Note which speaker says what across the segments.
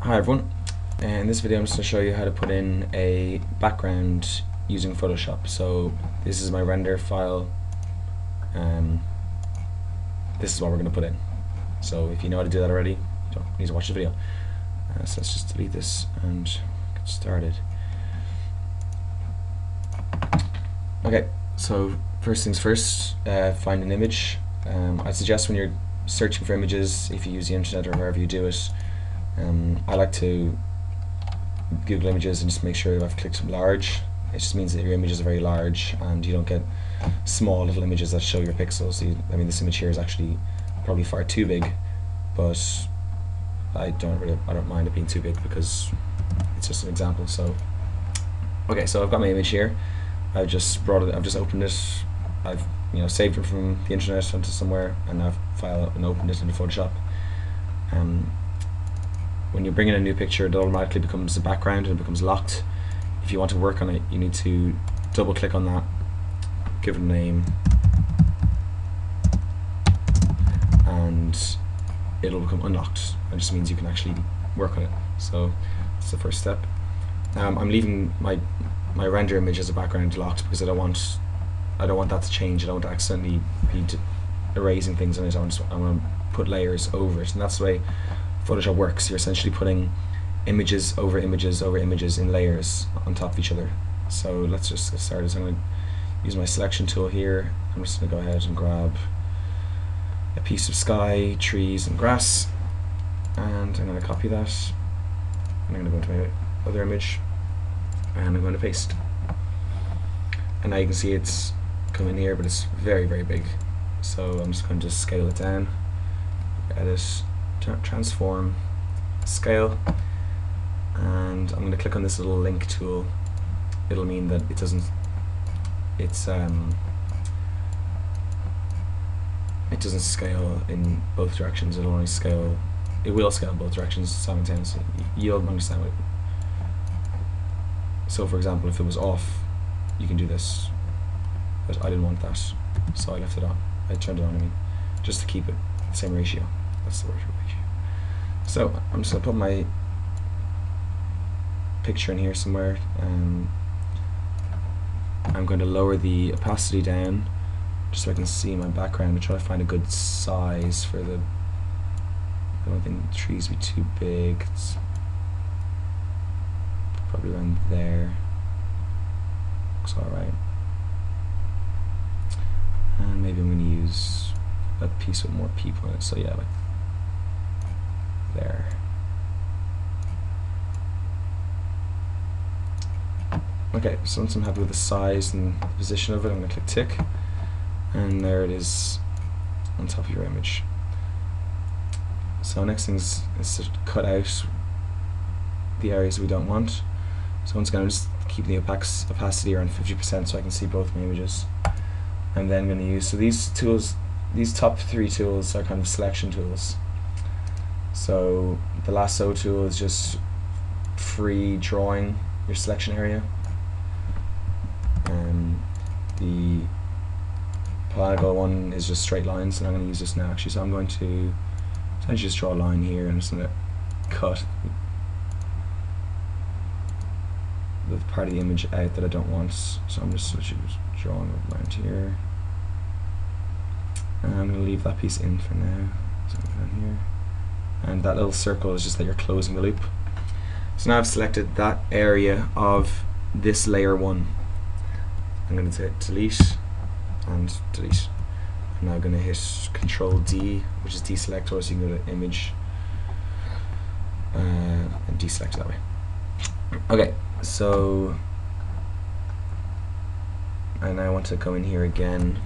Speaker 1: Hi everyone, in this video I'm just going to show you how to put in a background using Photoshop. So this is my render file, this is what we're going to put in. So if you know how to do that already, you don't need to watch the video. So let's just delete this and get started. Okay, so first things first, find an image. I suggest when you're searching for images, if you use the internet or wherever you do it, I like to Google images and just make sure I've clicked large. It just means that your images are very large and you don't get small little images that show your pixels. I mean, this image here is actually probably far too big, but I don't mind it being too big because it's just an example. So okay, so I've got my image here. I've just opened it. I've saved it from the internet onto somewhere, and I've filed and opened it into Photoshop. When you bring in a new picture, it automatically becomes a background and it becomes locked. If you want to work on it, you need to double click on that, give it a name, and it'll become unlocked. It just means you can actually work on it. So that's the first step. I'm leaving my render image as a background locked because I don't want that to change. I don't want to accidentally be erasing things on it. I want to put layers over it, and that's the way Photoshop works. You're essentially putting images over images over images in layers on top of each other. So let's just get started. So I'm going to use my selection tool here. I'm just going to go ahead and grab a piece of sky, trees and grass, and I'm going to copy that, and I'm going to go into my other image and I'm going to paste. And now you can see it's come in here, but it's very, very big. So I'm just going to scale it down, edit, transform, scale, and I'm going to click on this little link tool. It'll mean that it doesn't scale in both directions. It will scale in both directions simultaneously. You'll understand it. So for example, if it was off, you can do this, but I didn't want that, so I left it on. I turned it on, I mean, just to keep it the same ratio. That's the word, ratio. So I'm just going to put my picture in here somewhere. I'm going to lower the opacity down just so I can see my background and try to find a good size for the. I don't think the trees be too big. It's probably around there. Looks alright. And maybe I'm going to use a piece with more people in it. So yeah, like there. Okay, so once I'm happy with the size and the position of it, I'm going to click tick, and there it is on top of your image. So next thing is to cut out the areas we don't want. So once again, I'm just keeping the opacity around 50% so I can see both my images. I'm then going to use, so these tools, these top three tools are kind of selection tools. So the lasso tool is just free drawing your selection area. The polygonal one is just straight lines, and I'm going to use this now actually. So I'm going to essentially just draw a line here, and I'm just going to cut the part of the image out that I don't want. So I'm just drawing around here, and I'm going to leave that piece in for now. So down here, and that little circle is just that you're closing the loop. So now I've selected that area of this layer 1. I'm going to delete and delete. I'm now going to hit Control D, which is deselect, or so you can go to image and deselect that way. Okay, so I now want to go in here again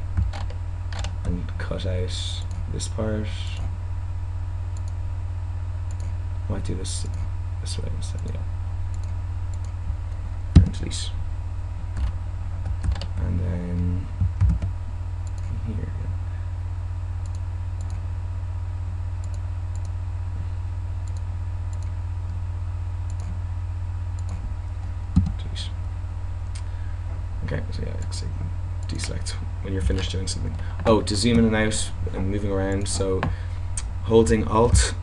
Speaker 1: and cut out this part. I might do this way instead, yeah. And delete. And then here. Delete. Okay, so yeah, so deselect when you're finished doing something. Oh, to zoom in and out and moving around, so holding Alt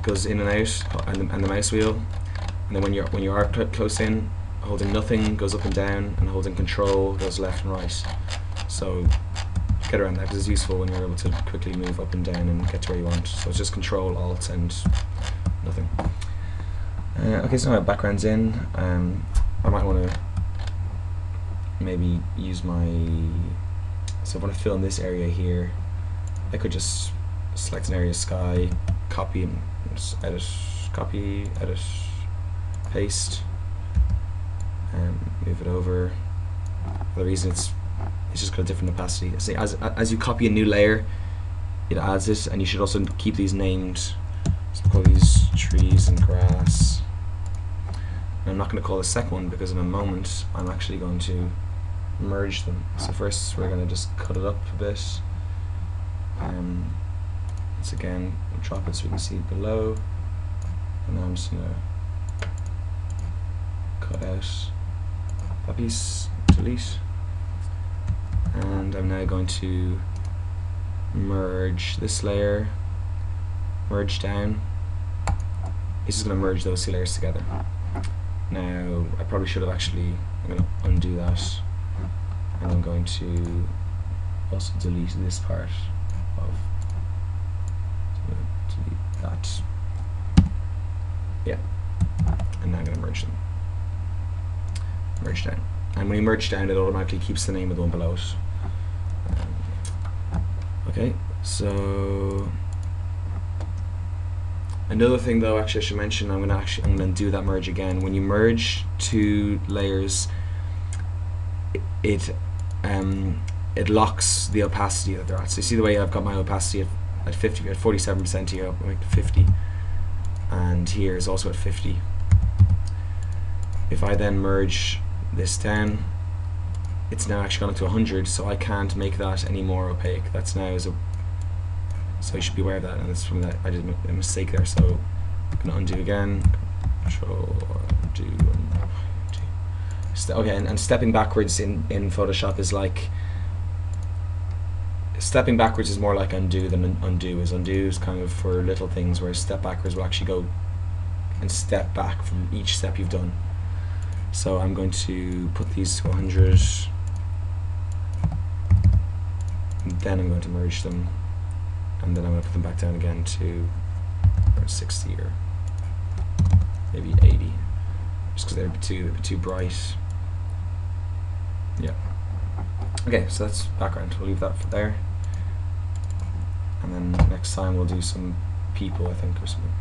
Speaker 1: goes in and out, and the mouse wheel, and then when you are close in, holding nothing goes up and down, and holding control goes left and right. So get around that because it's useful when you're able to quickly move up and down and get to where you want. So it's just control, alt, and nothing. Okay, so now my background's in. I might want to maybe use my, so if I want to fill in this area here, I could just select an area, sky, copy, and just edit, copy, edit, paste, and move it over. For the reason it's just got a different opacity. See, as you copy a new layer, it adds it, and you should also keep these named. So call these trees and grass. And I'm not going to call the second one because in a moment I'm actually going to merge them. So first we're going to just cut it up a bit. Once again, drop it so we can see it below. And now I'm just going to cut out that piece, delete. And I'm now going to merge this layer, merge down. It's just going to merge those two layers together. Now, I probably should have actually, I'm going to undo that, and I'm going to also delete this part of, delete that. Yeah, and now I'm going to merge them. Merge down. And when you merge down, it automatically keeps the name of the one below it. Okay, so another thing though, actually I should mention, I'm gonna do that merge again. When you merge two layers, it locks the opacity that they're at. So you see the way I've got my opacity at 50, at 47% here, up to 50, and here is also at 50. If I then merge this down, it's now actually gone up to 100, so I can't make that any more opaque. That's now so you should be aware of that, and it's from that I did a mistake there. So I'm gonna undo again, Control undo, okay, and stepping backwards in Photoshop is like, stepping backwards is more like undo than undo is. Undo is kind of for little things, whereas step backwards will actually go and step back from each step you've done. So I'm going to put these to 100, and then I'm going to merge them, and then I'm going to put them back down again to 60 or maybe 80, just because they're a bit too bright. Yeah. Okay, so that's background. We'll leave that for there, and then next time we'll do some people, I think, or something.